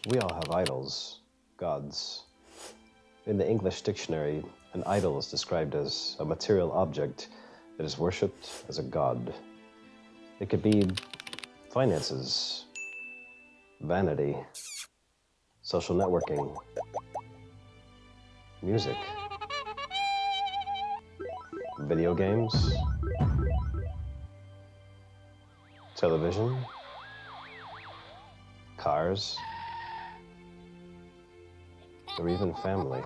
We all have idols, gods. In the English dictionary, an idol is described as a material object that is worshipped as a god. It could be finances, vanity, social networking, music, video games, television, cars, or even family.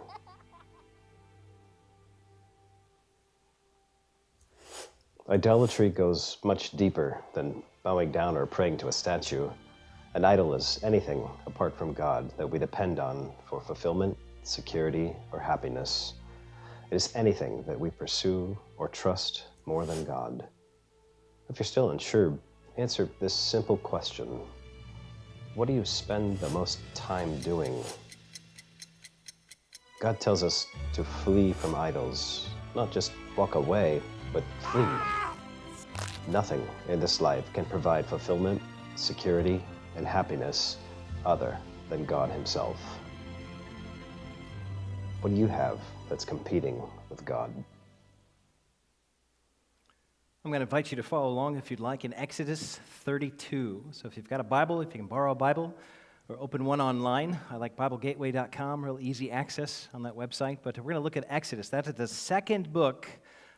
Idolatry goes much deeper than bowing down or praying to a statue. An idol is anything apart from God that we depend on for fulfillment, security, or happiness. It is anything that we pursue or trust more than God. If you're still unsure, answer this simple question. What do you spend the most time doing? God tells us to flee from idols, not just walk away, but flee. Nothing in this life can provide fulfillment, security, and happiness other than God Himself. What do you have that's competing with God? I'm going to invite you to follow along if you'd like in Exodus 32. So if you've got a Bible, if you can borrow a Bible or open one online, I like BibleGateway.com, real easy access on that website. But we're going to look at Exodus. That is the second book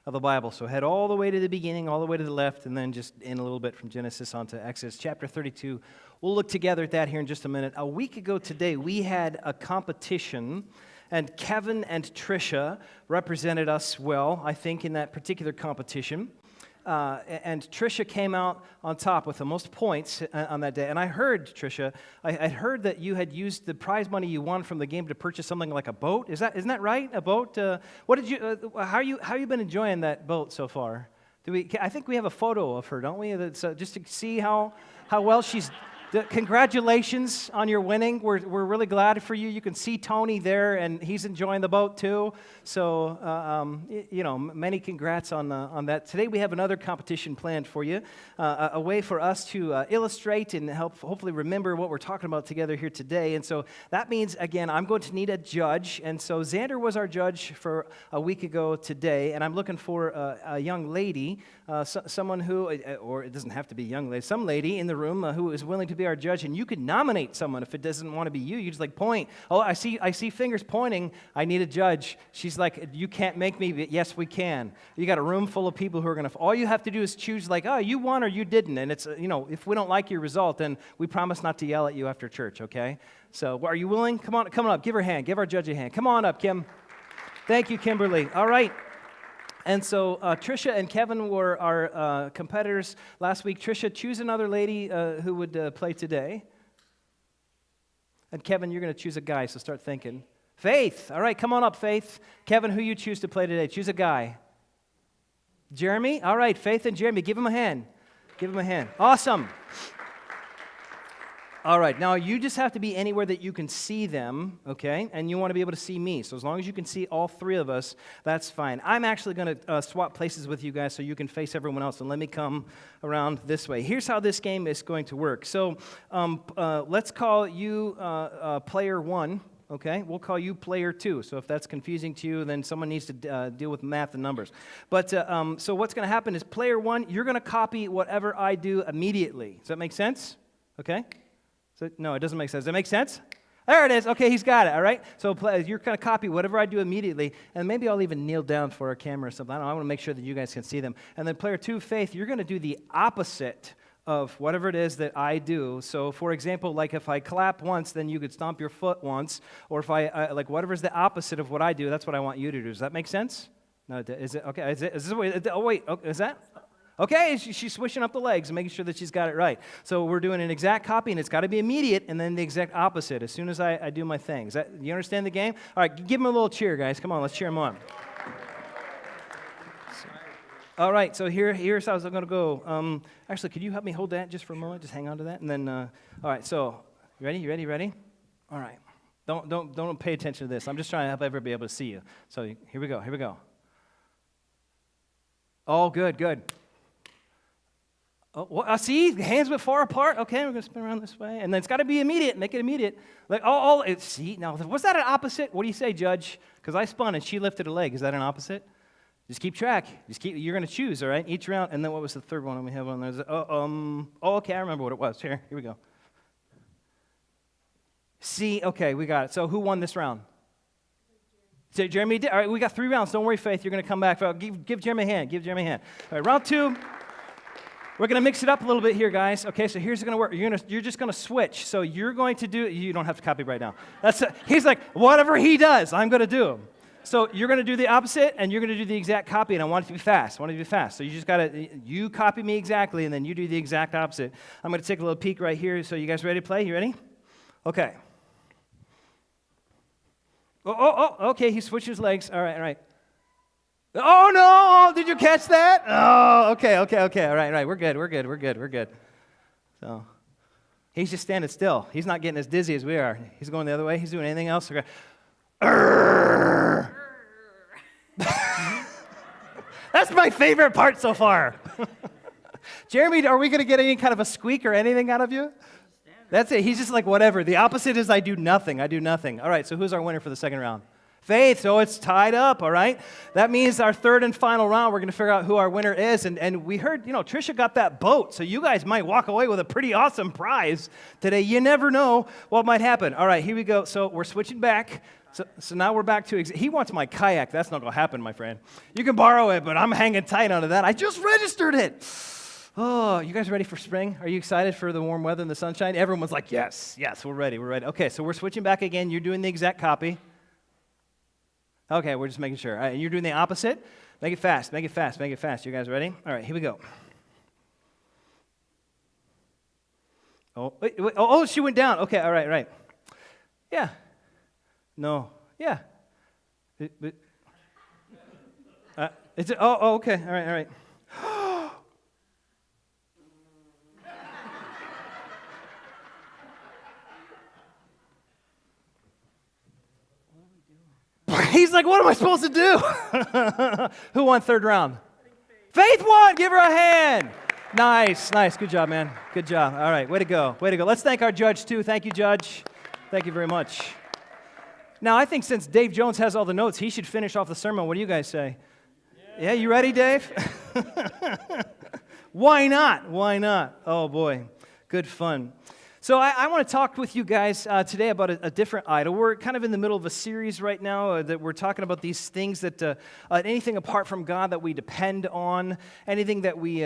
of the Bible. So head all the way to the beginning, all the way to the left, and then just in a little bit from Genesis onto Exodus chapter 32. We'll look together at that here in just a minute. A week ago today, we had a competition, and Kevin and Tricia represented us well, I think, in that particular competition. And Tricia came out on top with the most points on that day. And I heard, Tricia, I heard that you had used the prize money you won from the game to purchase something like a boat. Isn't that right? A boat? What did you? How you been enjoying that boat so far? I think we have a photo of her, don't we? So just to see how well she's. Congratulations on your winning. We're really glad for you. You can see Tony there, and he's enjoying the boat too. So, many congrats on that. Today we have another competition planned for you, a way for us to illustrate and help hopefully remember what we're talking about together here today. And so that means, again, I'm going to need a judge. And so Xander was our judge for a week ago today, and I'm looking for a young lady, someone who, or it doesn't have to be a young lady, some lady in the room who is willing to be our judge, and you can nominate someone if it doesn't want to be you. You just point. Oh, I see fingers pointing. I need a judge. She's like, you can't make me, but yes, we can. You got a room full of people who are going to, all you have to do is choose you won or you didn't. And it's, if we don't like your result, then we promise not to yell at you after church, okay? So are you willing? Come on up. Give her a hand. Give our judge a hand. Come on up, Kim. Thank you, Kimberly. All right. And so Tricia and Kevin were our competitors last week. Tricia, choose another lady who would play today. And Kevin, you're going to choose a guy, so start thinking. Faith. All right, come on up, Faith. Kevin, who you choose to play today? Choose a guy. Jeremy. All right, Faith and Jeremy, give him a hand. Give him a hand. Awesome. All right, now you just have to be anywhere that you can see them, okay? And you want to be able to see me. So as long as you can see all three of us, that's fine. I'm actually going to swap places with you guys so you can face everyone else. And let me come around this way. Here's how this game is going to work. So let's call you player one, okay? We'll call you player two. So if that's confusing to you, then someone needs to deal with math and numbers. But so what's going to happen is player one, you're going to copy whatever I do immediately. Does that make sense? Okay? So, no, it doesn't make sense. Does that make sense? There it is. Okay, he's got it, all right? So you're going to copy whatever I do immediately, and maybe I'll even kneel down for a camera or something. I don't know. I want to make sure that you guys can see them. And then player two, Faith, you're going to do the opposite of whatever it is that I do. So, for example, like if I clap once, then you could stomp your foot once, or if I whatever's the opposite of what I do, that's what I want you to do. Does that make sense? No, is it? Okay, is this wait? Oh, wait, is that? Okay, she's swishing up the legs and making sure that she's got it right. So we're doing an exact copy, and it's got to be immediate, and then the exact opposite as soon as I do my thing. You understand the game? All right, give him a little cheer, guys. Come on, let's cheer him on. All right, so here's how it's going to go. Actually, could you help me hold that just for a moment? Just hang on to that, and then. All right, so you ready? All right. Don't pay attention to this. I'm just trying to help everybody be able to see you. So here we go. Oh, good. Oh, well, see, the hands went far apart. Okay, we're going to spin around this way. And then it's got to be immediate. Make it immediate. Like, see, now, was that an opposite? What do you say, Judge? Because I spun and she lifted a leg. Is that an opposite? Just keep track. You're going to choose, all right? Each round. And then what was the third one we have on there? Okay, I remember what it was. Here we go. C, okay, we got it. So who won this round? Jeremy did. All right, we got 3 rounds. Don't worry, Faith. You're going to come back. Give Jeremy a hand. Give Jeremy a hand. All right, round 2. We're going to mix it up a little bit here, guys. Okay, so here's going to work. You're just going to switch. So you're going to do, you don't have to copy right now. He's like, whatever he does, I'm going to do. So you're going to do the opposite, and you're going to do the exact copy, and I want it to be fast. So you just got to, you copy me exactly, and then you do the exact opposite. I'm going to take a little peek right here. So you guys ready to play? You ready? Okay. Okay, he switched his legs. All right. Oh, no, did you catch that? Oh, okay, all right, we're good. So, he's just standing still. He's not getting as dizzy as we are. He's going the other way. He's doing anything else? Okay. That's my favorite part so far. Jeremy, are we going to get any kind of a squeak or anything out of you? That's it. He's just like, whatever. The opposite is I do nothing. All right, so who's our winner for the second round? Faith. So it's tied up, all right? That means our third and final round, we're going to figure out who our winner is. And we heard, Trisha got that boat, so you guys might walk away with a pretty awesome prize today. You never know what might happen. All right, here we go. So we're switching back. So now we're back to, he wants my kayak. That's not going to happen, my friend. You can borrow it, but I'm hanging tight onto that. I just registered it. Oh, you guys ready for spring? Are you excited for the warm weather and the sunshine? Everyone's like, yes, we're ready. Okay, so we're switching back again. You're doing the exact copy. Okay, we're just making sure. All right, and you're doing the opposite. Make it fast. You guys ready? All right, here we go. Oh, wait, she went down. Okay, all right. Yeah. No. Yeah. Okay. All right. He's like, what am I supposed to do? Who won third round? Faith won. Give her a hand. Nice. Good job, man. Good job. All right, way to go. Let's thank our judge, too. Thank you, Judge. Thank you very much. Now, I think since Dave Jones has all the notes, he should finish off the sermon. What do you guys say? Yeah, you ready, Dave? Why not? Oh, boy. Good fun. So I want to talk with you guys today about a different idol. We're kind of in the middle of a series right now that we're talking about these things that anything apart from God that we depend on, anything that we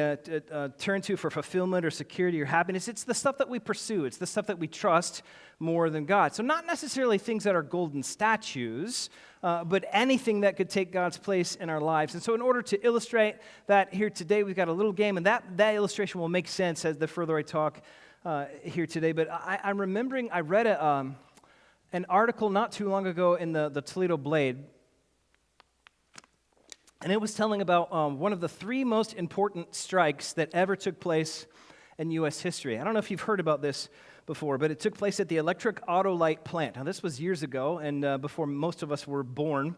turn to for fulfillment or security or happiness. It's the stuff that we pursue. It's the stuff that we trust more than God. So not necessarily things that are golden statues, but anything that could take God's place in our lives. And so in order to illustrate that here today, we've got a little game, and that illustration will make sense as the further I talk here today, but I'm remembering I read an article not too long ago in the Toledo Blade, and it was telling about one of the 3 most important strikes that ever took place in U.S. history. I don't know if you've heard about this before, but it took place at the Electric Auto Light plant. Now, this was years ago, and before most of us were born.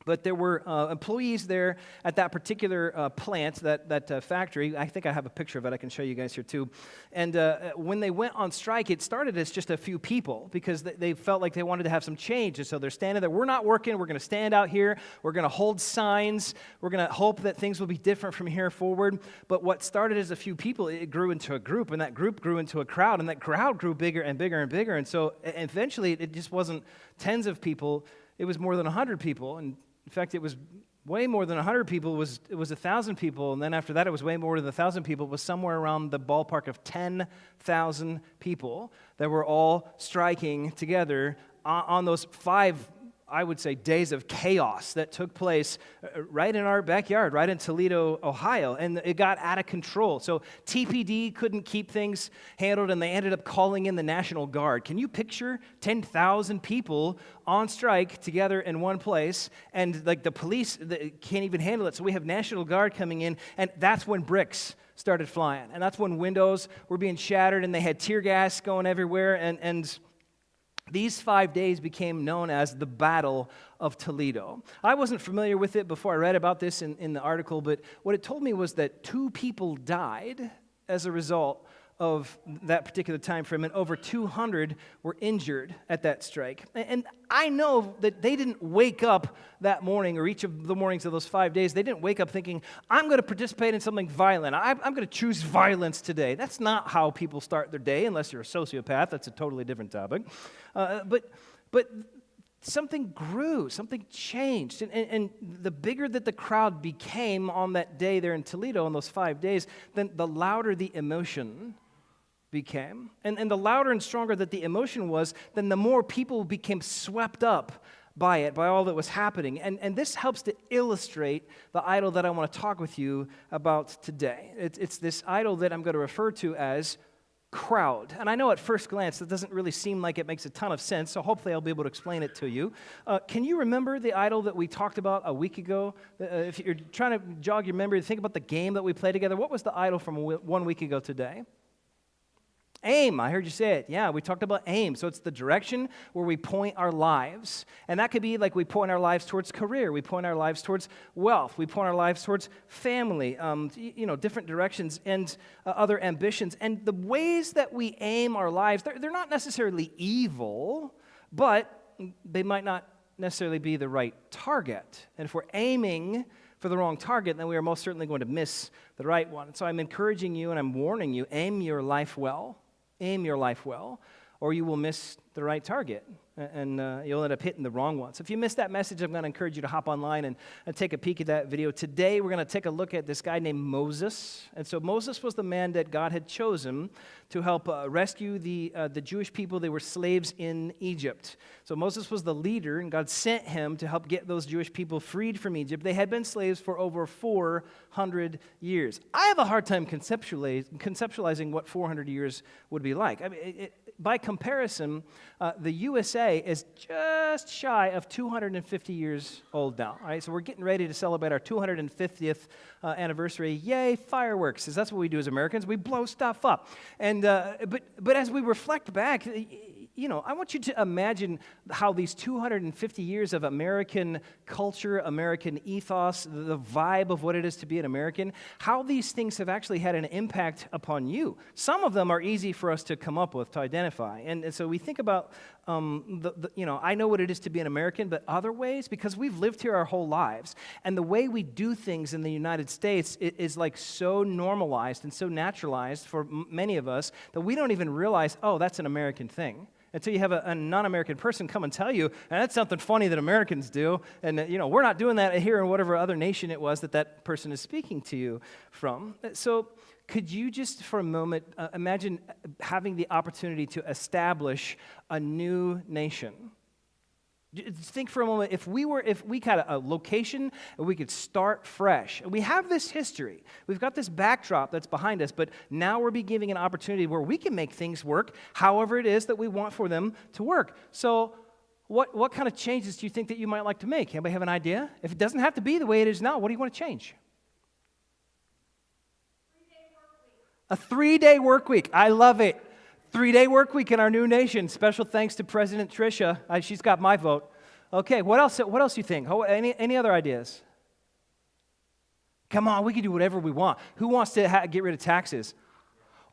But there were employees there at that particular plant, that factory. I think I have a picture of it. I can show you guys here too. And when they went on strike, it started as just a few people because they felt like they wanted to have some change. And so they're standing there. We're not working. We're going to stand out here. We're going to hold signs. We're going to hope that things will be different from here forward. But what started as a few people, it grew into a group. And that group grew into a crowd. And that crowd grew bigger and bigger and bigger. And so eventually it just wasn't tens of people. It was more than 100 people. And in fact, it was way more than 100 people. It was 1,000 people, and then after that, it was way more than 1,000 people. It was somewhere around the ballpark of 10,000 people that were all striking together on those 5, I would say, days of chaos that took place right in our backyard, right in Toledo, Ohio, and it got out of control. So TPD couldn't keep things handled, and they ended up calling in the National Guard. Can you picture 10,000 people on strike together in one place, and like the police can't even handle it, so we have National Guard coming in, and that's when bricks started flying, and that's when windows were being shattered, and they had tear gas going everywhere, and these 5 days became known as the Battle of Toledo. I wasn't familiar with it before I read about this in the article, but what it told me was that 2 people died as a result of that particular time frame, and over 200 were injured at that strike. And I know that they didn't wake up that morning, or each of the mornings of those 5 days, they didn't wake up thinking, I'm going to participate in something violent. I'm going to choose violence today. That's not how people start their day, unless you're a sociopath. That's a totally different topic. But something grew, something changed. And the bigger that the crowd became on that day there in Toledo, in those 5 days, then the louder the emotion became. And the louder and stronger that the emotion was, then the more people became swept up by it, by all that was happening. And this helps to illustrate the idol that I want to talk with you about today. It's this idol that I'm going to refer to as crowd. And I know at first glance that doesn't really seem like it makes a ton of sense, so hopefully I'll be able to explain it to you. Can you remember the idol that we talked about a week ago? If you're trying to jog your memory, think about the game that we played together. What was the idol from 1 week ago today? Aim, I heard you say it. Yeah, we talked about aim. So it's the direction where we point our lives. And that could be like we point our lives towards career. We point our lives towards wealth. We point our lives towards family, different directions and other ambitions. And the ways that we aim our lives, they're not necessarily evil, but they might not necessarily be the right target. And if we're aiming for the wrong target, then we are most certainly going to miss the right one. And so I'm encouraging you and I'm warning you, aim your life well. Aim your life well, or you will miss the right target, and you'll end up hitting the wrong one. So if you missed that message, I'm going to encourage you to hop online and take a peek at that video. Today, we're going to take a look at this guy named Moses. And so Moses was the man that God had chosen to help rescue the Jewish people. They were slaves in Egypt. So Moses was the leader, and God sent him to help get those Jewish people freed from Egypt. They had been slaves for over 400 years. I have a hard time conceptualizing what 400 years would be like. I mean, by comparison, the USA is just shy of 250 years old now. All right, so we're getting ready to celebrate our 250th anniversary. Yay, fireworks! Because that's what we do as Americans. We blow stuff up. And but as we reflect back, I want you to imagine how these 250 years of American culture, American ethos, the vibe of what it is to be an American, how these things have actually had an impact upon you. Some of them are easy for us to come up with, to identify. And so we think about, I know what it is to be an American, but other ways, because we've lived here our whole lives, and the way we do things in the United States is like so normalized and so naturalized for many of us that we don't even realize, oh, that's an American thing. Until you have a non-American person come and tell you, and that's something funny that Americans do, and we're not doing that here in whatever other nation it was that person is speaking to you from. So could you just for a moment imagine having the opportunity to establish a new nation? Think for a moment, if we had a location and we could start fresh. And we have this history. We've got this backdrop that's behind us, but now we're be giving an opportunity where we can make things work however it is that we want for them to work. So what kind of changes do you think that you might like to make? Anybody have an idea? If it doesn't have to be the way it is now, what do you want to change? 3-day work week. I love it. 3-day work week in our new nation. Special thanks to President Tricia. She's got my vote. Okay, what else do you think? Any other ideas? Come on, we can do whatever we want. Who wants to get rid of taxes?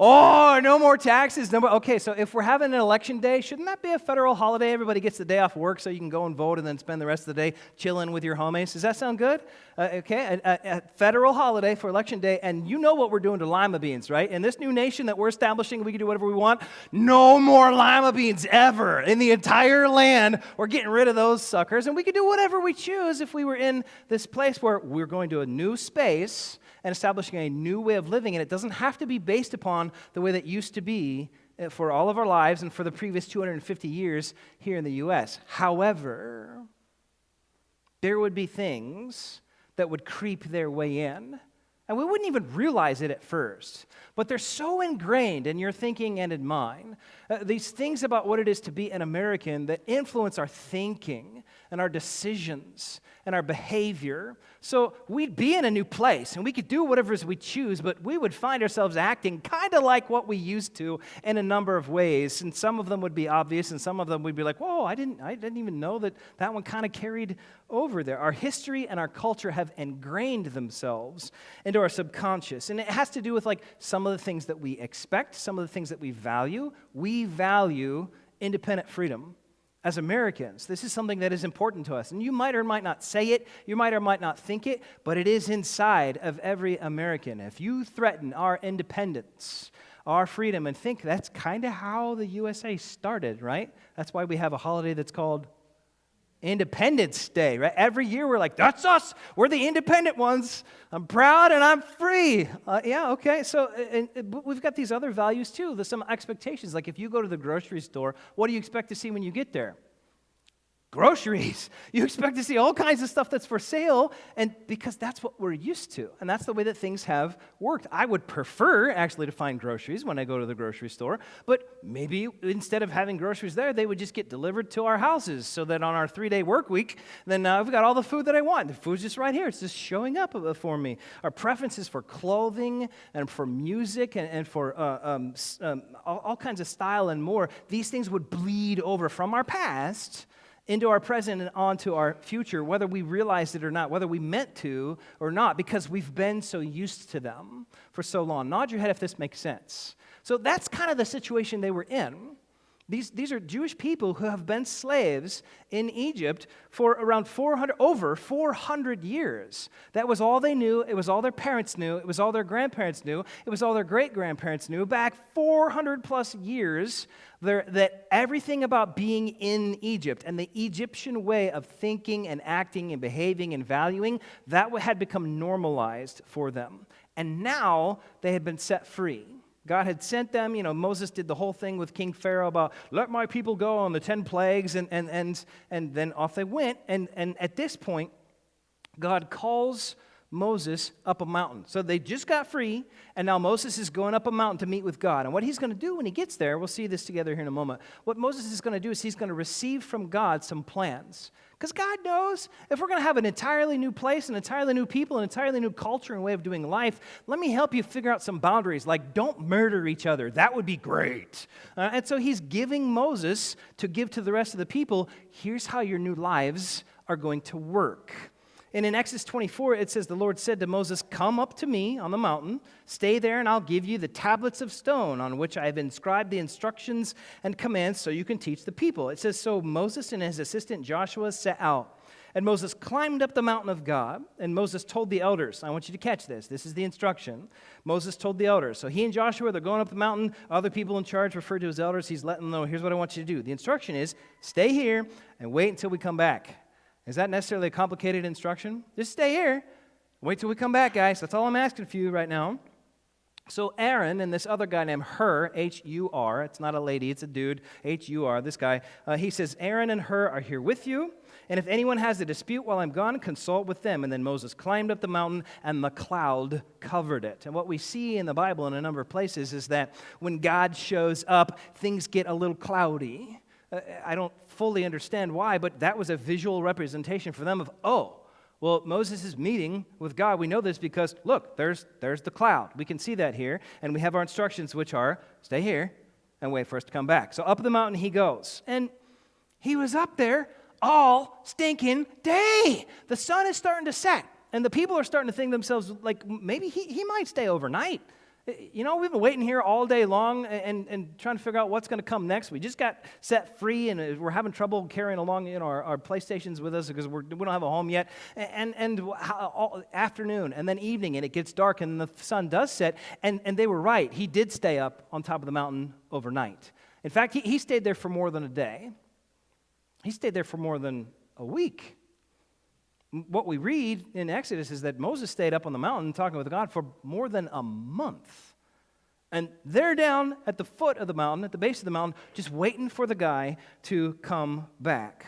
Oh, no more taxes. Okay, so if we're having an election day, shouldn't that be a federal holiday? Everybody gets the day off work so you can go and vote and then spend the rest of the day chilling with your homies. Does that sound good? Okay, a federal holiday for election day, and you know what we're doing to lima beans, right? In this new nation that we're establishing, we can do whatever we want. No more lima beans ever in the entire land. We're getting rid of those suckers, and we can do whatever we choose if we were in this place where we're going to a new space and establishing a new way of living, and it doesn't have to be based upon the way that used to be for all of our lives and for the previous 250 years here in the U.S. However, there would be things that would creep their way in, and we wouldn't even realize it at first, but they're so ingrained in your thinking and in mine. These things about what it is to be an American that influence our thinking, and our decisions and our behavior. So we'd be in a new place, and we could do whatever we choose, but we would find ourselves acting kind of like what we used to in a number of ways. And some of them would be obvious, and some of them would be like, whoa, I didn't even know that one kind of carried over there. Our history and our culture have ingrained themselves into our subconscious. And it has to do with like some of the things that we expect, some of the things that we value. We value independent freedom. As Americans, this is something that is important to us. And you might or might not say it, you might or might not think it, but it is inside of every American. If you threaten our independence, our freedom, and think that's kind of how the USA started, right? That's why we have a holiday that's called Independence Day, right? Every year we're like, that's us. We're the independent ones. I'm proud and I'm free. Yeah, okay. So but we've got these other values too. There's some expectations. Like if you go to the grocery store, what do you expect to see when you get there? Groceries. You expect to see all kinds of stuff that's for sale, and because that's what we're used to, and that's the way that things have worked. I would prefer actually to find groceries when I go to the grocery store, but maybe instead of having groceries there, they would just get delivered to our houses, so that on our 3-day work week, then I've got all the food that I want. The food's just right here. It's just showing up for me. Our preferences for clothing and for music and for all kinds of style and more, these things would bleed over from our past into our present and onto our future, whether we realized it or not, whether we meant to or not, because we've been so used to them for so long. Nod your head if this makes sense. So that's kind of the situation they were in. These are Jewish people who have been slaves in Egypt for around over 400 years. That was all they knew. It was all their parents knew. It was all their grandparents knew. It was all their great-grandparents knew. Back 400 plus years, that everything about being in Egypt and the Egyptian way of thinking and acting and behaving and valuing, that had become normalized for them. And now they had been set free. God had sent them. Moses did the whole thing with King Pharaoh about, let my people go on the 10 plagues, and then off they went. And at this point, God calls Moses up a mountain. So they just got free, and now Moses is going up a mountain to meet with God. And what he's going to do when he gets there, we'll see this together here in a moment. What Moses is going to do is he's going to receive from God some plans. Because God knows if we're going to have an entirely new place, an entirely new people, an entirely new culture and way of doing life, let me help you figure out some boundaries, like don't murder each other. That would be great. And so he's giving Moses to give to the rest of the people, here's how your new lives are going to work. And in Exodus 24, it says, the Lord said to Moses, come up to me on the mountain, stay there, and I'll give you the tablets of stone on which I have inscribed the instructions and commands so you can teach the people. It says, so Moses and his assistant Joshua set out. And Moses climbed up the mountain of God, and Moses told the elders, I want you to catch this. This is the instruction. Moses told the elders. So he and Joshua, they're going up the mountain. Other people in charge referred to as elders. He's letting them know, here's what I want you to do. The instruction is, stay here and wait until we come back. Is that necessarily a complicated instruction? Just stay here. Wait till we come back, guys. That's all I'm asking for you right now. So Aaron and this other guy named Hur, H-U-R, it's not a lady, it's a dude, H-U-R, this guy, he says, Aaron and Hur are here with you, and if anyone has a dispute while I'm gone, consult with them. And then Moses climbed up the mountain, and the cloud covered it. And what we see in the Bible in a number of places is that when God shows up, things get a little cloudy. I don't fully understand why, but that was a visual representation for them of, well, Moses is meeting with God. We know this because, look, there's the cloud. We can see that here, and we have our instructions, which are, stay here and wait for us to come back. So up the mountain he goes, and he was up there all stinking day. The sun is starting to set, and the people are starting to think to themselves, like, maybe he might stay overnight. We've been waiting here all day long and trying to figure out what's going to come next. We just got set free, and we're having trouble carrying along our PlayStations with us because we don't have a home yet. And all afternoon and then evening, and it gets dark, and the sun does set. And they were right. He did stay up on top of the mountain overnight. In fact, he stayed there for more than a day. He stayed there for more than a week. What we read in Exodus is that Moses stayed up on the mountain talking with God for more than a month. And they're down at the foot of the mountain, at the base of the mountain, just waiting for the guy to come back.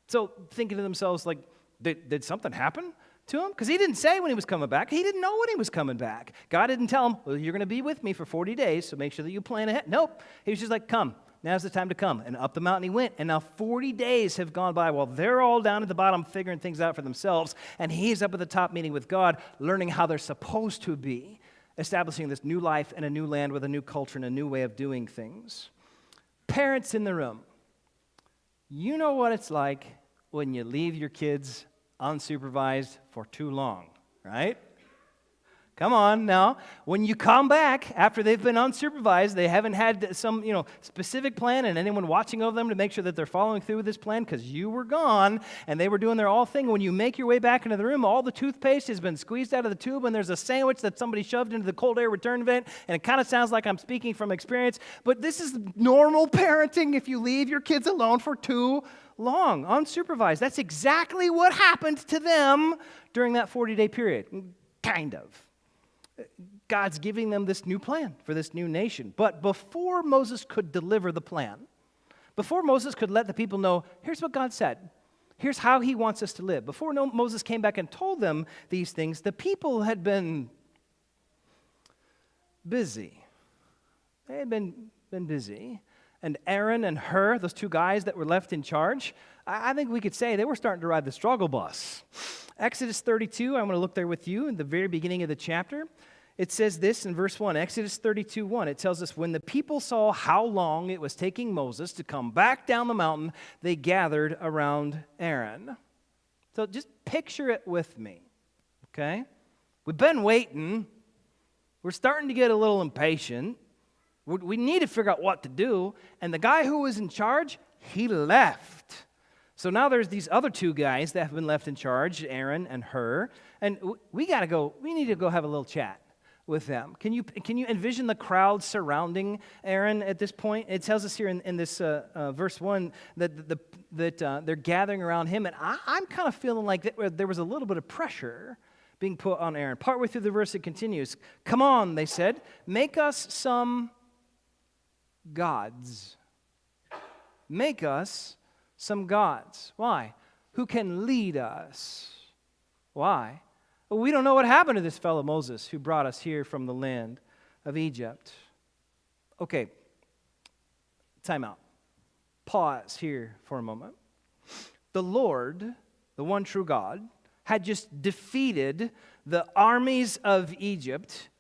So thinking to themselves, like, did something happen to him? Because he didn't say when he was coming back. He didn't know when he was coming back. God didn't tell him, well, you're going to be with me for 40 days, so make sure that you plan ahead. Nope. He was just like, come. Now's the time to come. And up the mountain he went. And now 40 days have gone by while they're all down at the bottom figuring things out for themselves. And he's up at the top meeting with God, learning how they're supposed to be, establishing this new life in a new land with a new culture and a new way of doing things. Parents in the room, you know what it's like when you leave your kids unsupervised for too long, right? Come on now. When you come back after they've been unsupervised, they haven't had some, specific plan and anyone watching over them to make sure that they're following through with this plan because you were gone and they were doing their all thing. When you make your way back into the room, all the toothpaste has been squeezed out of the tube and there's a sandwich that somebody shoved into the cold air return vent, and it kind of sounds like I'm speaking from experience, but this is normal parenting if you leave your kids alone for too long, unsupervised. That's exactly what happened to them during that 40-day period, kind of. God's giving them this new plan for this new nation. But before Moses could deliver the plan, before Moses could let the people know, here's what God said, here's how he wants us to live, before Moses came back and told them these things, the people had been busy. They had been busy. And Aaron and Hur, those two guys that were left in charge, I think we could say they were starting to ride the struggle bus. Exodus 32, I'm going to look there with you in the very beginning of the chapter. It says this in verse 1, Exodus 32:1. It tells us, when the people saw how long it was taking Moses to come back down the mountain, they gathered around Aaron. So just picture it with me, okay? We've been waiting. We're starting to get a little impatient. We need to figure out what to do. And the guy who was in charge, he left. So now there's these other two guys that have been left in charge, Aaron and Hur, and we need to go have a little chat with them. Can you envision the crowd surrounding Aaron at this point? It tells us here in this verse 1 that they're gathering around him, and I'm kind of feeling like there was a little bit of pressure being put on Aaron. Partway through the verse it continues, "Come on," they said, "make us some gods. Make us some gods." Why? Who can lead us? Why? Well, we don't know what happened to this fellow Moses who brought us here from the land of Egypt. Okay, time out. Pause here for a moment. The Lord, the one true God, had just defeated the armies of Egypt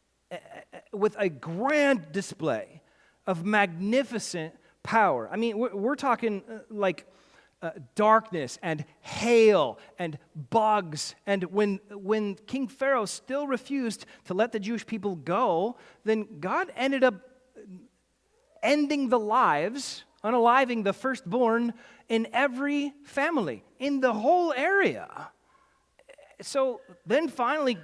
with a grand display of magnificent power. I mean, we're talking like darkness and hail and bugs. And when King Pharaoh still refused to let the Jewish people go, then God ended up ending the lives, unaliving the firstborn in every family, in the whole area. So then finally,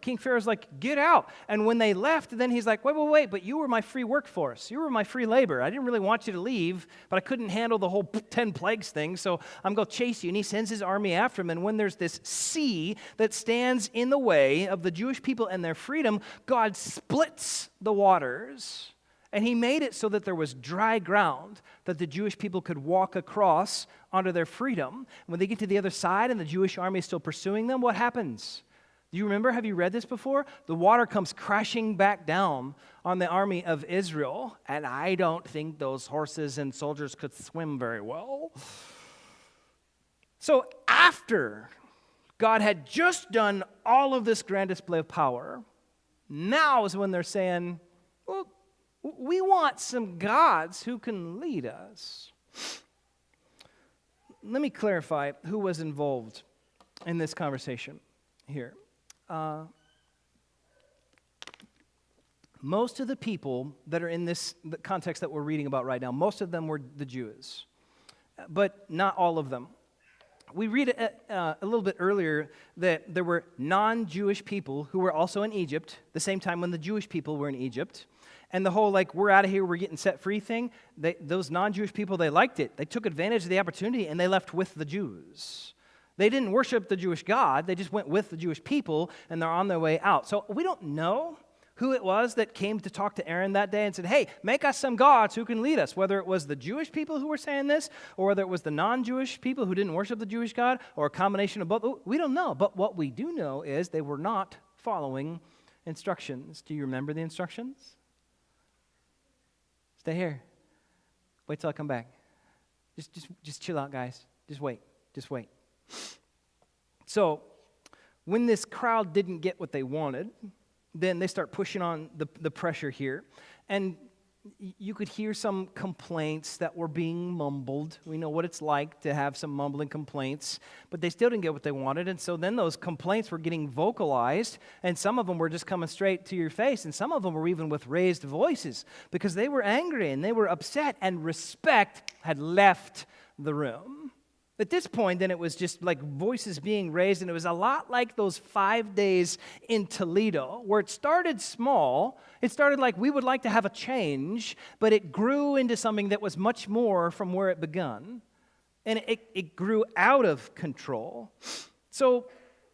King Pharaoh's like, get out. And when they left, then he's like, wait, but you were my free workforce. You were my free labor. I didn't really want you to leave, but I couldn't handle the whole 10 plagues thing, so I'm going to chase you. And he sends his army after him. And when there's this sea that stands in the way of the Jewish people and their freedom, God splits the waters. And he made it so that there was dry ground that the Jewish people could walk across onto their freedom. When they get to the other side and the Jewish army is still pursuing them, what happens? Do you remember? Have you read this before? The water comes crashing back down on the army of Israel, and I don't think those horses and soldiers could swim very well. So after God had just done all of this grand display of power, now is when they're saying, well, we want some gods who can lead us. Let me clarify who was involved in this conversation here. Most of the people that are in this the context that we're reading about right now, most of them were the Jews, but not all of them. We read a little bit earlier that there were non-Jewish people who were also in Egypt, the same time when the Jewish people were in Egypt. And the whole, we're out of here, we're getting set free thing, those non-Jewish people, they liked it. They took advantage of the opportunity, and they left with the Jews. They didn't worship the Jewish God. They just went with the Jewish people, and they're on their way out. So we don't know who it was that came to talk to Aaron that day and said, hey, make us some gods who can lead us, whether it was the Jewish people who were saying this, or whether it was the non-Jewish people who didn't worship the Jewish God, or a combination of both. We don't know. But what we do know is they were not following instructions. Do you remember the instructions? Stay here. Wait till I come back. Just chill out, guys. Just wait. So, when this crowd didn't get what they wanted, then they start pushing on the pressure here. And you could hear some complaints that were being mumbled. We know what it's like to have some mumbling complaints, but they still didn't get what they wanted. And so then those complaints were getting vocalized, and some of them were just coming straight to your face, and some of them were even with raised voices because they were angry and they were upset, and respect had left the room. At this point, then it was just like voices being raised, and it was a lot like those 5 days in Toledo, where it started small. It started like we would like to have a change, but it grew into something that was much more from where it begun. And it grew out of control. So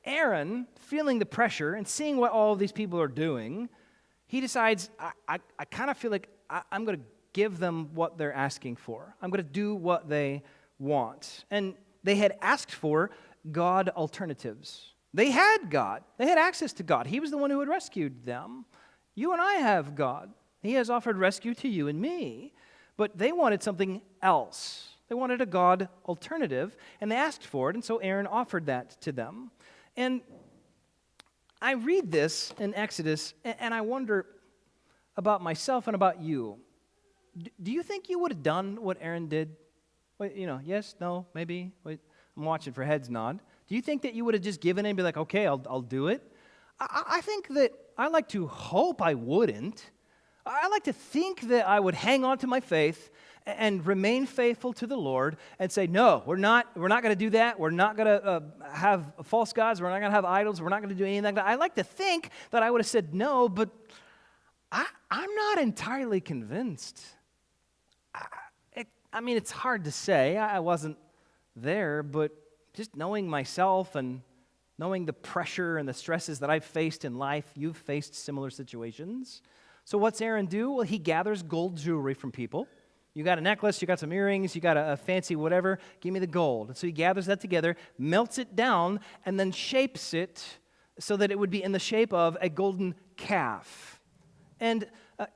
Aaron, feeling the pressure and seeing what all of these people are doing, he decides, I kind of feel like I'm going to give them what they're asking for. I'm going to do what they want. And they had asked for God alternatives. They had God. They had access to God. He was the one who had rescued them. You and I have God. He has offered rescue to you and me. But they wanted something else. They wanted a God alternative, and they asked for it, and so Aaron offered that to them. And I read this in Exodus, and I wonder about myself and about you. Do you think you would have done what Aaron did? Wait, yes, no, maybe. Wait, I'm watching for heads nod. Do you think that you would have just given in and be like, okay, I'll do it? I think that I like to hope I wouldn't. I like to think that I would hang on to my faith and remain faithful to the Lord and say, no, we're not going to do that. We're not going to have false gods. We're not going to have idols. We're not going to do anything like that. I like to think that I would have said no, but I'm not entirely convinced. I mean, it's hard to say. I wasn't there, but just knowing myself and knowing the pressure and the stresses that I've faced in life, you've faced similar situations. So what's Aaron do? Well, he gathers gold jewelry from people. You got a necklace, you got some earrings, you got a fancy whatever, give me the gold. And so he gathers that together, melts it down, and then shapes it so that it would be in the shape of a golden calf. And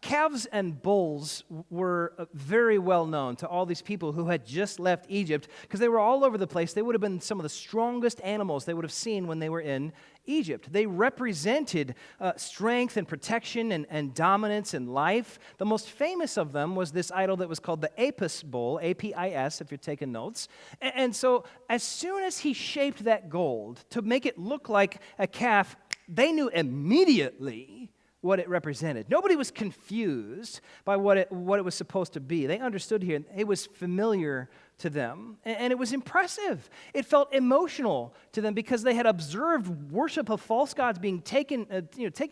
calves and bulls were very well known to all these people who had just left Egypt because they were all over the place. They would have been some of the strongest animals they would have seen when they were in Egypt. They represented strength and protection and dominance in life. The most famous of them was this idol that was called the Apis bull, A-P-I-S, if you're taking notes. And so as soon as he shaped that gold to make it look like a calf, they knew immediately what it represented. Nobody was confused by what it was supposed to be. They understood here. It was familiar to them, and it was impressive. It felt emotional to them because they had observed worship of false gods being taking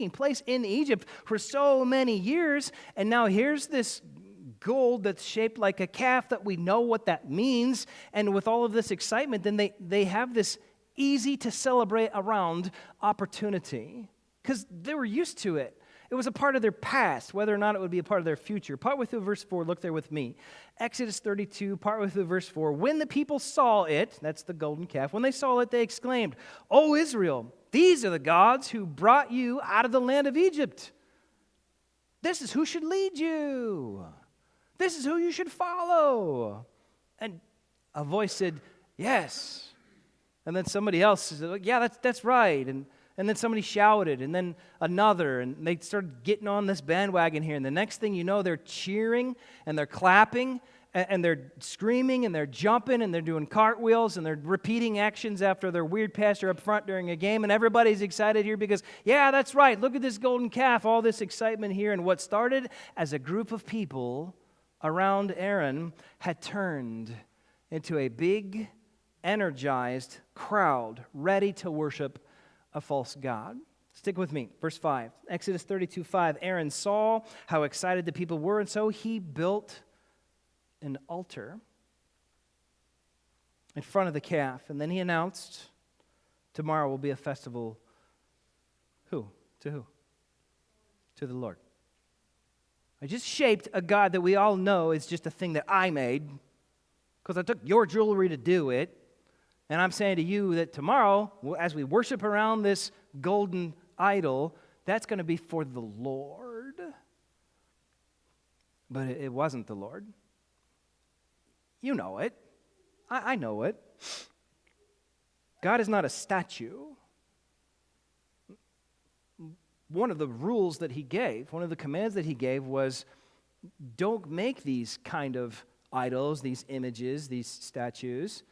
place in Egypt for so many years, and now here's this gold that's shaped like a calf that we know what that means, and with all of this excitement, then they have this easy to celebrate around opportunity because they were used to it. It was a part of their past, whether or not it would be a part of their future. Partway through verse 4, look there with me. Exodus 32, partway through verse 4. When the people saw it, that's the golden calf, when they saw it, they exclaimed, "O Israel, these are the gods who brought you out of the land of Egypt. This is who should lead you. This is who you should follow." And a voice said, "Yes." And then somebody else said, "Yeah, that's right." And then somebody shouted, and then another, and they started getting on this bandwagon here. And the next thing you know, they're cheering, and they're clapping, and they're screaming, and they're jumping, and they're doing cartwheels, and they're repeating actions after their weird pastor up front during a game. And everybody's excited here because, yeah, that's right, look at this golden calf, all this excitement here. And what started as a group of people around Aaron had turned into a big, energized crowd ready to worship a false god. Stick with me. Verse 5. Exodus 32:5. Aaron saw how excited the people were, and so he built an altar in front of the calf. And then he announced, tomorrow will be a festival. Who? To who? To the Lord. I just shaped a god that we all know is just a thing that I made because I took your jewelry to do it. And I'm saying to you that tomorrow, as we worship around this golden idol, that's going to be for the Lord. But it wasn't the Lord. You know it. I know it. God is not a statue. One of the rules that he gave, one of the commands that he gave was, don't make these kind of idols, these images, these statues,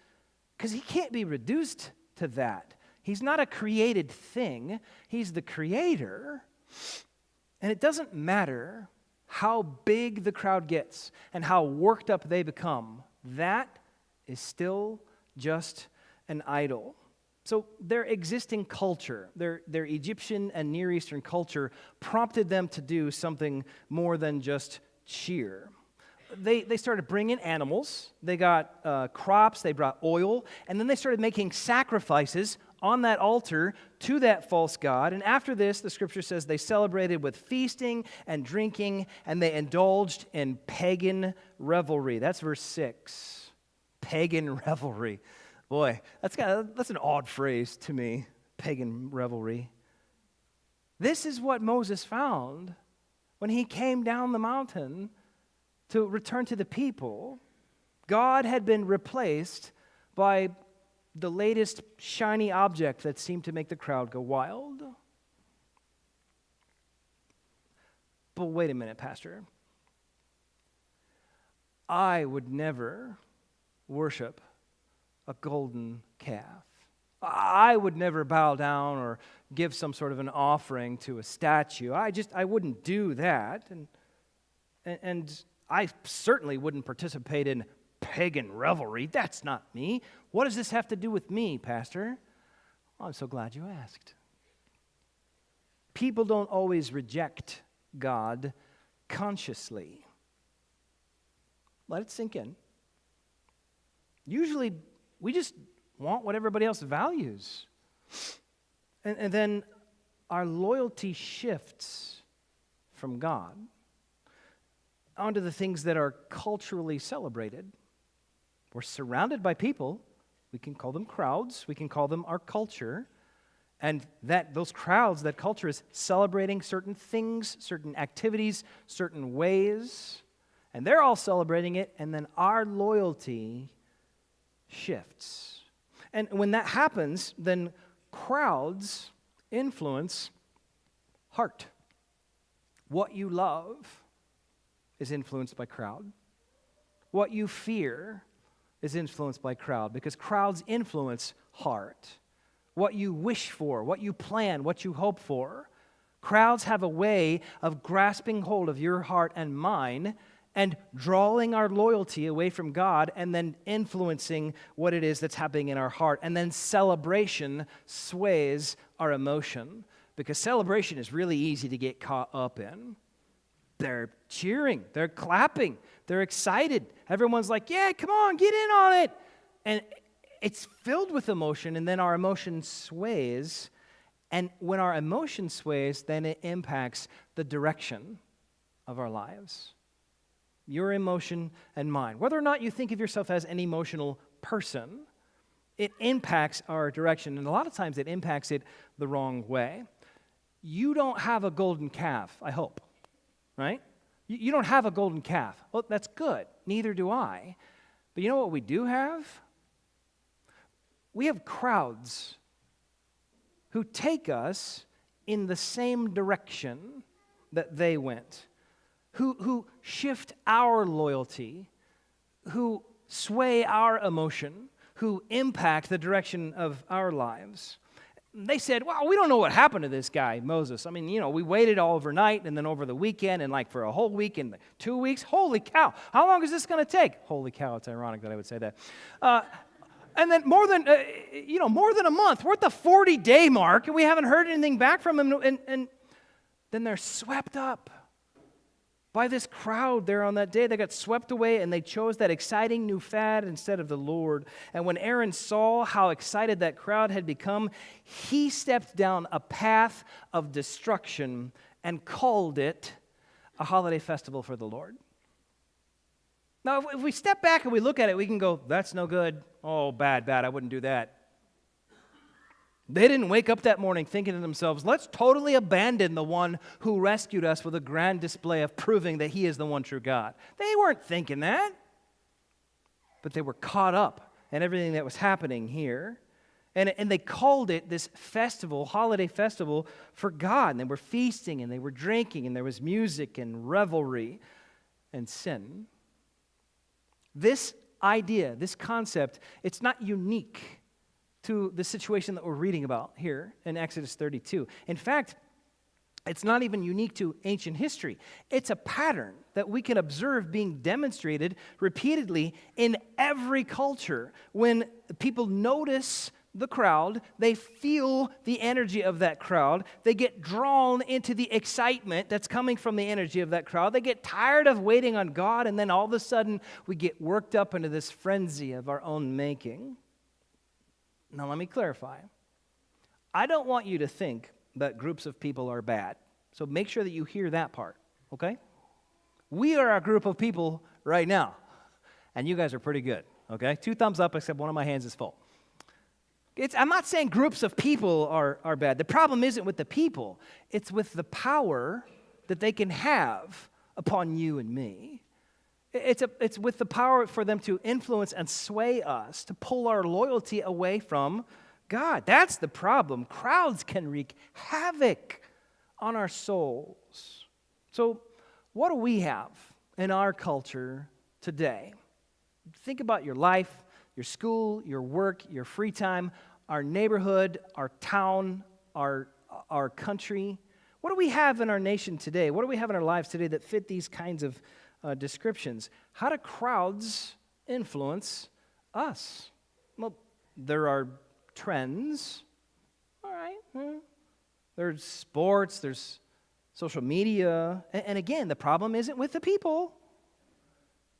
because he can't be reduced to that. He's not a created thing. He's the creator. And it doesn't matter how big the crowd gets and how worked up they become. That is still just an idol. So their existing culture, their Egyptian and Near Eastern culture, prompted them to do something more than just cheer. They started bringing animals, they got crops, they brought oil, and then they started making sacrifices on that altar to that false god. And after this, the scripture says they celebrated with feasting and drinking, and they indulged in pagan revelry. That's verse 6. Pagan revelry. Boy, that's an odd phrase to me, pagan revelry. This is what Moses found when he came down the mountain to return to the people. God had been replaced by the latest shiny object that seemed to make the crowd go wild. But wait a minute, Pastor. I would never worship a golden calf. I would never bow down or give some sort of an offering to a statue. I wouldn't do that. And I certainly wouldn't participate in pagan revelry. That's not me. What does this have to do with me, Pastor? Well, I'm so glad you asked. People don't always reject God consciously. Let it sink in. Usually, we just want what everybody else values. And then our loyalty shifts from God onto the things that are culturally celebrated. We're surrounded by people. We can call them crowds. We can call them our culture. And those crowds, that culture is celebrating certain things, certain activities, certain ways. And they're all celebrating it, and then our loyalty shifts. And when that happens, then crowds influence heart. What you love is influenced by crowd. What you fear is influenced by crowd, because crowds influence heart. What you wish for, what you plan, what you hope for. Crowds have a way of grasping hold of your heart and mine and drawing our loyalty away from God and then influencing what it is that's happening in our heart. And then celebration sways our emotion, because celebration is really easy to get caught up in. They're cheering, they're clapping, they're excited. Everyone's like, yeah, come on, get in on it. And it's filled with emotion, and then our emotion sways. And when our emotion sways, then it impacts the direction of our lives. Your emotion and mine. Whether or not you think of yourself as an emotional person, it impacts our direction, and a lot of times it impacts it the wrong way. You don't have a golden calf, I hope, right? You don't have a golden calf. Well, that's good. Neither do I. But you know what we do have? We have crowds who take us in the same direction that they went, who shift our loyalty, who sway our emotion, who impact the direction of our lives. They said, wow, we don't know what happened to this guy, Moses. I mean, we waited all overnight and then over the weekend and like for a whole week and 2 weeks. Holy cow, how long is this going to take? Holy cow, it's ironic that I would say that. And then more than a month. We're at the 40-day mark and we haven't heard anything back from him. And then they're swept up by this crowd there on that day. They got swept away and they chose that exciting new fad instead of the Lord. And when Aaron saw how excited that crowd had become, he stepped down a path of destruction and called it a holiday festival for the Lord. Now, if we step back and we look at it, we can go, that's no good. Oh, bad, I wouldn't do that. They didn't wake up that morning thinking to themselves, let's totally abandon the one who rescued us with a grand display of proving that he is the one true God. They weren't thinking that. but they were caught up in everything that was happening here. And they called it this festival, holiday festival for God. And they were feasting and they were drinking and there was music and revelry and sin. This idea, this concept, it's not unique to the situation that we're reading about here in Exodus 32. In fact, it's not even unique to ancient history. It's a pattern that we can observe being demonstrated repeatedly in every culture. When people notice the crowd, they feel the energy of that crowd, they get drawn into the excitement that's coming from the energy of that crowd, they get tired of waiting on God, and then all of a sudden we get worked up into this frenzy of our own making. Now let me clarify. I don't want you to think that groups of people are bad. So make sure that you hear that part, okay? We are a group of people right now, and you guys are pretty good, okay? 2 thumbs up, except one of my hands is full. I'm not saying groups of people are bad. The problem isn't with the people. It's with the power that they can have upon you and me. It's with the power for them to influence and sway us, to pull our loyalty away from God. That's the problem. Crowds can wreak havoc on our souls. So what do we have in our culture today? Think about your life, your school, your work, your free time, our neighborhood, our town, our country. What do we have in our nation today? What do we have in our lives today that fit these kinds of descriptions? How do crowds influence us? Well, there are trends. All right. There's sports, there's social media. And again, the problem isn't with the people.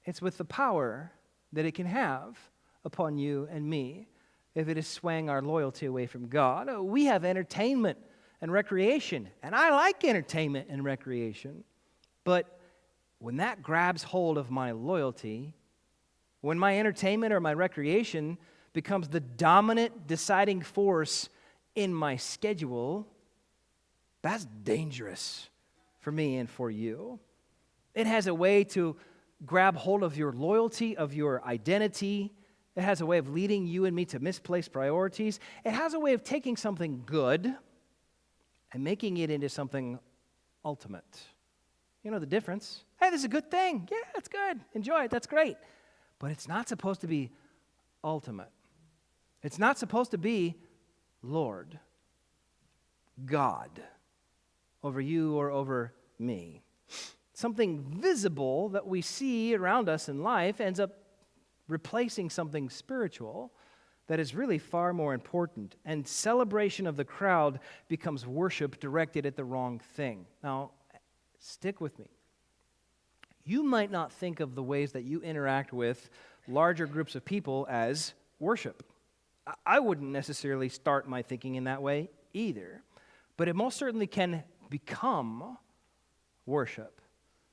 It's with the power that it can have upon you and me if it is swaying our loyalty away from God. We have entertainment and recreation, and I like entertainment and recreation. But when that grabs hold of my loyalty, when my entertainment or my recreation becomes the dominant deciding force in my schedule, that's dangerous for me and for you. It has a way to grab hold of your loyalty, of your identity. It has a way of leading you and me to misplaced priorities. It has a way of taking something good and making it into something ultimate. You know the difference. Hey, this is a good thing. Yeah, it's good. Enjoy it. That's great. But it's not supposed to be ultimate. It's not supposed to be Lord, God, over you or over me. Something visible that we see around us in life ends up replacing something spiritual that is really far more important. And celebration of the crowd becomes worship directed at the wrong thing. Now, stick with me. You might not think of the ways that you interact with larger groups of people as worship. I wouldn't necessarily start my thinking in that way either. But it most certainly can become worship.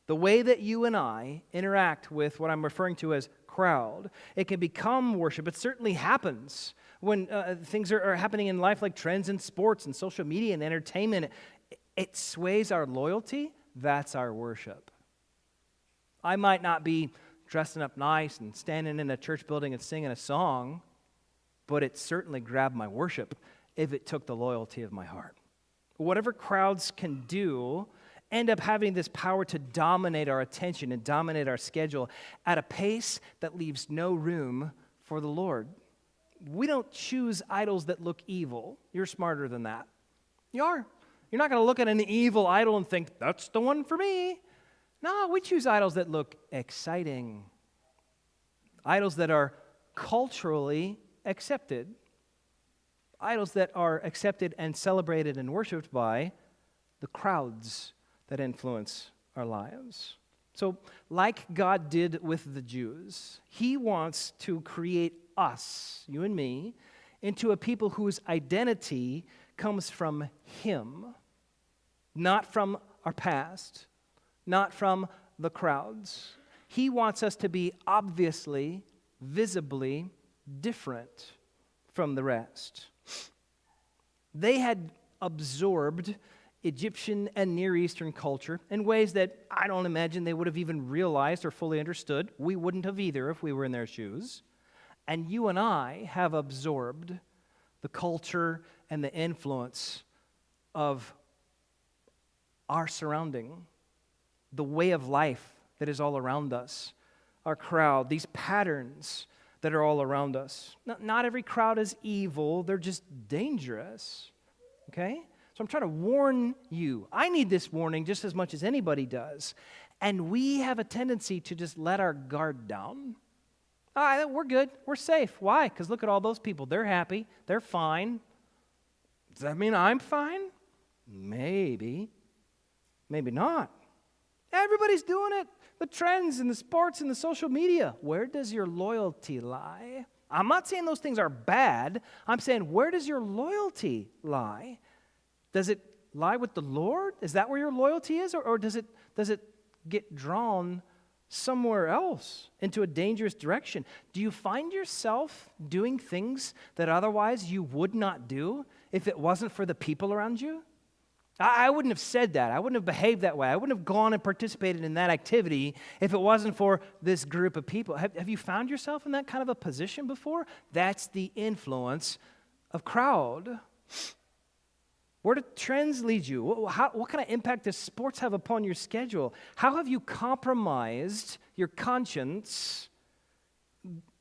The way that you and I interact with what I'm referring to as crowd, it can become worship. It certainly happens when things are happening in life like trends in sports and social media and entertainment. It sways our loyalty. That's our worship. I might not be dressing up nice and standing in a church building and singing a song, but it certainly grabbed my worship if it took the loyalty of my heart. Whatever crowds can do end up having this power to dominate our attention and dominate our schedule at a pace that leaves no room for the Lord. We don't choose idols that look evil. You're smarter than that. You are. You're not going to look at an evil idol and think, that's the one for me. No, we choose idols that look exciting. Idols that are culturally accepted. Idols that are accepted and celebrated and worshiped by the crowds that influence our lives. So, like God did with the Jews, He wants to create us, you and me, into a people whose identity comes from Him, not from our past, not from the crowds. He wants us to be obviously, visibly different from the rest. They had absorbed Egyptian and Near Eastern culture in ways that I don't imagine they would have even realized or fully understood. We wouldn't have either if we were in their shoes. And you and I have absorbed the culture and the influence of our surrounding, the way of life that is all around us, our crowd, these patterns that are all around us. Not every crowd is evil, they're just dangerous, okay? So I'm trying to warn you. I need this warning just as much as anybody does. And we have a tendency to just let our guard down. We're good, we're safe. Why? Because look at all those people. They're happy, they're fine. Does that mean I'm fine? Maybe. Maybe not. Everybody's doing it. The trends and the sports and the social media. Where does your loyalty lie? I'm not saying those things are bad. I'm saying, where does your loyalty lie? Does it lie with the Lord? Is that where your loyalty is? Or does it get drawn somewhere else into a dangerous direction? Do you find yourself doing things that otherwise you would not do if it wasn't for the people around you? I wouldn't have said that. I wouldn't have behaved that way. I wouldn't have gone and participated in that activity if it wasn't for this group of people. Have you found yourself in that kind of a position before? That's the influence of crowd. Where do trends lead you? What kind of impact does sports have upon your schedule? How have you compromised your conscience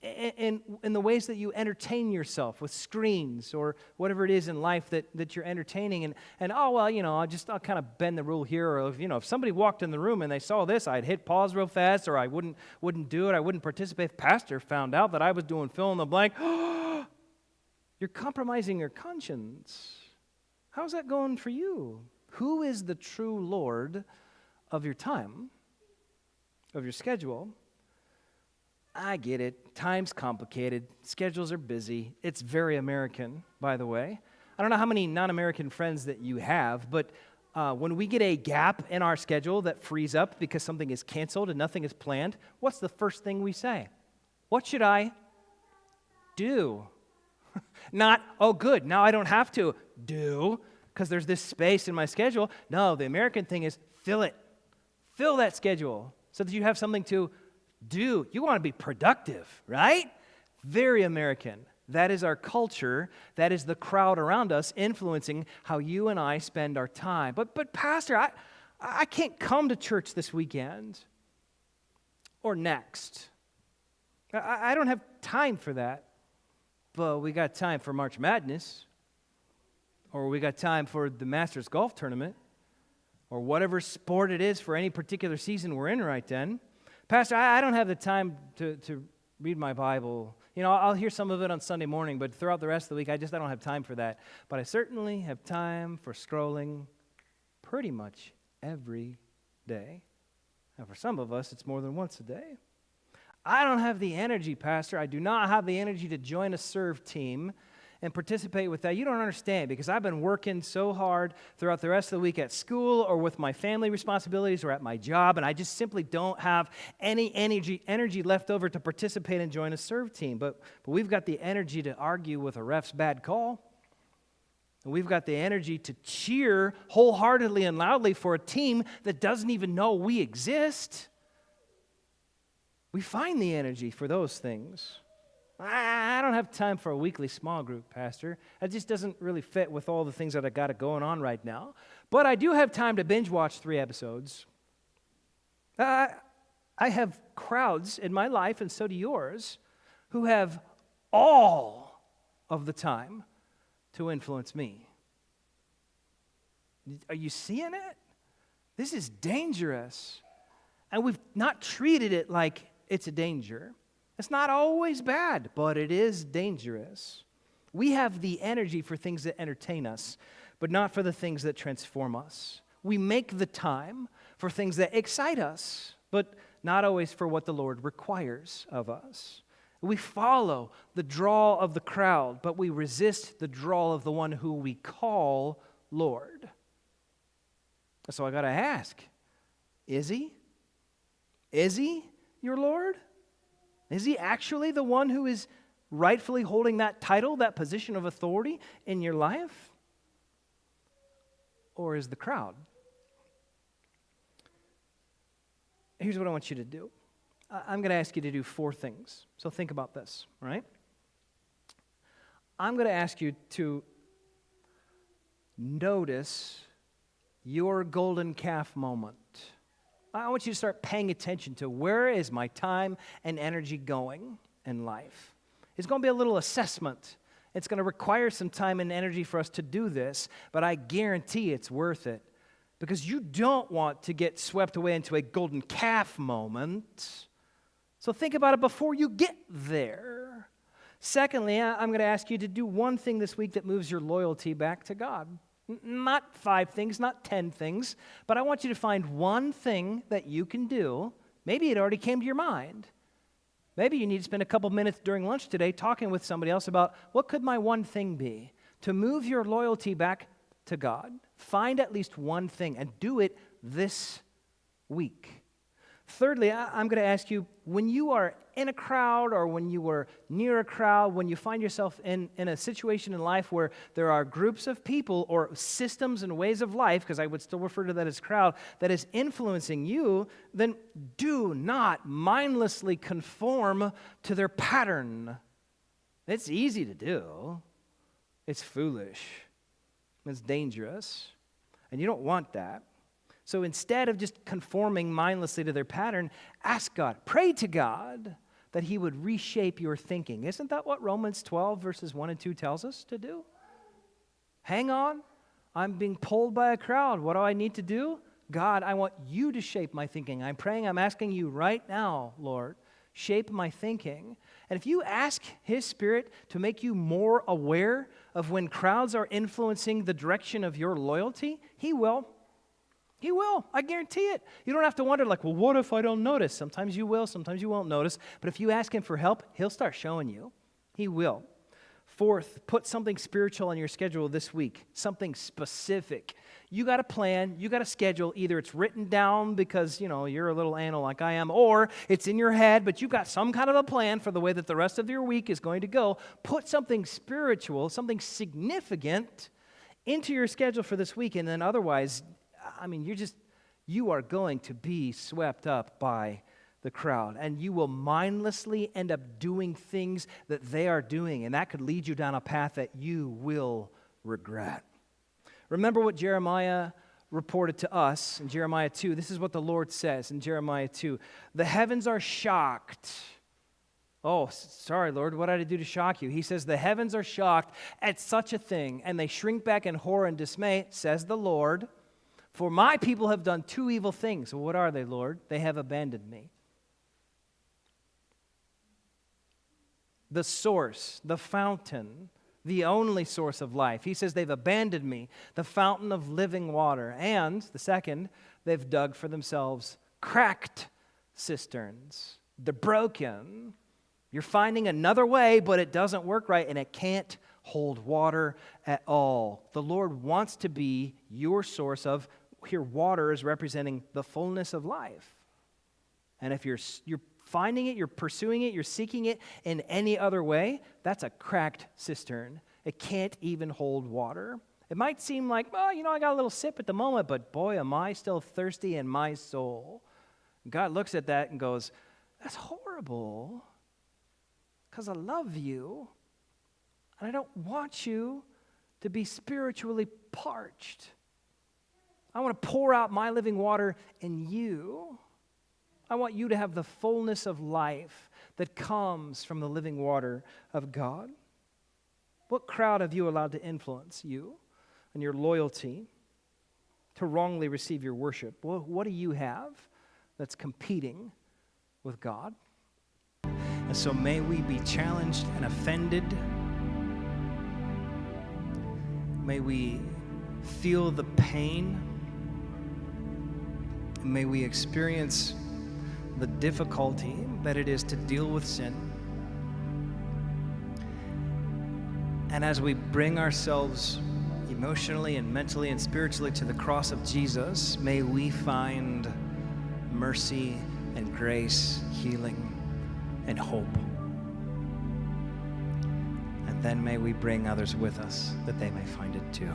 in the ways that you entertain yourself with screens or whatever it is in life that you're entertaining? I'll kind of bend the rule here. Or if somebody walked in the room and they saw this, I'd hit pause real fast, or I wouldn't do it. I wouldn't participate. If pastor found out that I was doing fill in the blank, you're compromising your conscience. How's that going for you? Who is the true Lord of your time, of your schedule? I get it. Time's complicated. Schedules are busy. It's very American, by the way. I don't know how many non-American friends that you have, but when we get a gap in our schedule that frees up because something is canceled and nothing is planned, what's the first thing we say? What should I do? Not, oh, good, now I don't have to do because there's this space in my schedule. No, the American thing is fill it. Fill that schedule so that you have something to do. You want to be productive, right? Very American. That is our culture. That is the crowd around us influencing how you and I spend our time. But Pastor, I can't come to church this weekend or next. I don't have time for that. But we got time for March Madness, or we got time for the Masters golf tournament, or whatever sport it is for any particular season we're in right then. Pastor, I don't have the time to read my Bible. I'll hear some of it on Sunday morning, but throughout the rest of the week, I don't have time for that. But I certainly have time for scrolling pretty much every day. And for some of us, it's more than once a day. I don't have the energy, Pastor. I do not have the energy to join a serve team and participate with that. You don't understand, because I've been working so hard throughout the rest of the week at school or with my family responsibilities or at my job, and I just simply don't have any energy left over to participate and join a serve team. But we've got the energy to argue with a ref's bad call. And we've got the energy to cheer wholeheartedly and loudly for a team that doesn't even know we exist. We find the energy for those things. I don't have time for a weekly small group, Pastor. That just doesn't really fit with all the things that I got going on right now. But I do have time to binge watch 3 episodes. I have crowds in my life, and so do yours, who have all of the time to influence me. Are you seeing it? This is dangerous. And we've not treated it like it's a danger. It's not always bad, but it is dangerous. We have the energy for things that entertain us, but not for the things that transform us. We make the time for things that excite us, but not always for what the Lord requires of us. We follow the draw of the crowd, but we resist the draw of the one who we call Lord. So I got to ask, is he? Is he your Lord? Is he actually the one who is rightfully holding that title, that position of authority in your life? or is the crowd? Here's what I want you to do. I'm going to ask you to do 4 things. So think about this, all right? I'm going to ask you to notice your golden calf moment. I want you to start paying attention to where is my time and energy going in life. It's going to be a little assessment. It's going to require some time and energy for us to do this, but I guarantee it's worth it because you don't want to get swept away into a golden calf moment. So think about it before you get there. Secondly, I'm going to ask you to do one thing this week that moves your loyalty back to God. Not 5 things, not 10 things, but I want you to find one thing that you can do. Maybe it already came to your mind. Maybe you need to spend a couple minutes during lunch today talking with somebody else about what could my one thing be to move your loyalty back to God. Find at least one thing and do it this week. Thirdly, I'm going to ask you, when you are in a crowd or when you are near a crowd, when you find yourself in a situation in life where there are groups of people or systems and ways of life, because I would still refer to that as crowd, that is influencing you, then do not mindlessly conform to their pattern. It's easy to do. It's foolish. It's dangerous. And you don't want that. So instead of just conforming mindlessly to their pattern, ask God, pray to God that He would reshape your thinking. Isn't that what Romans 12 verses 1 and 2 tells us to do? Hang on. I'm being pulled by a crowd. What do I need to do? God, I want you to shape my thinking. I'm praying, I'm asking you right now, Lord, shape my thinking. And if you ask His Spirit to make you more aware of when crowds are influencing the direction of your loyalty, He will. He will. I guarantee it. You don't have to wonder like, well, what if I don't notice? Sometimes you will, sometimes you won't notice. But if you ask Him for help, He'll start showing you. He will. Fourth, put something spiritual on your schedule this week, something specific. You got a plan, you got a schedule. Either it's written down because, you're a little anal like I am, or it's in your head, but you've got some kind of a plan for the way that the rest of your week is going to go. Put something spiritual, something significant into your schedule for this week, and then otherwise, you are going to be swept up by the crowd, and you will mindlessly end up doing things that they are doing, and that could lead you down a path that you will regret. Remember what Jeremiah reported to us in Jeremiah 2. This is what the Lord says in Jeremiah 2. The heavens are shocked. Oh, sorry, Lord, what did I do to shock you? He says, the heavens are shocked at such a thing, and they shrink back in horror and dismay, says the Lord. For my people have done 2 evil things. Well, what are they, Lord? They have abandoned me. The source, the fountain, the only source of life. He says they've abandoned me, the fountain of living water. And, the second, they've dug for themselves cracked cisterns. They're broken. You're finding another way, but it doesn't work right, and it can't hold water at all. The Lord wants to be your source of, here water is representing the fullness of life. And if you're finding it, you're pursuing it, you're seeking it in any other way, that's a cracked cistern. It can't even hold water. It might seem like, I got a little sip at the moment, but boy, am I still thirsty in my soul. God looks at that and goes, that's horrible, because I love you, and I don't want you to be spiritually parched. I want to pour out my living water in you. I want you to have the fullness of life that comes from the living water of God. What crowd have you allowed to influence you and your loyalty to wrongly receive your worship? Well, what do you have that's competing with God? And so may we be challenged and offended. May we feel the pain. And may we experience the difficulty that it is to deal with sin. And as we bring ourselves emotionally and mentally and spiritually to the cross of Jesus, may we find mercy and grace, healing and hope. And then may we bring others with us that they may find it too.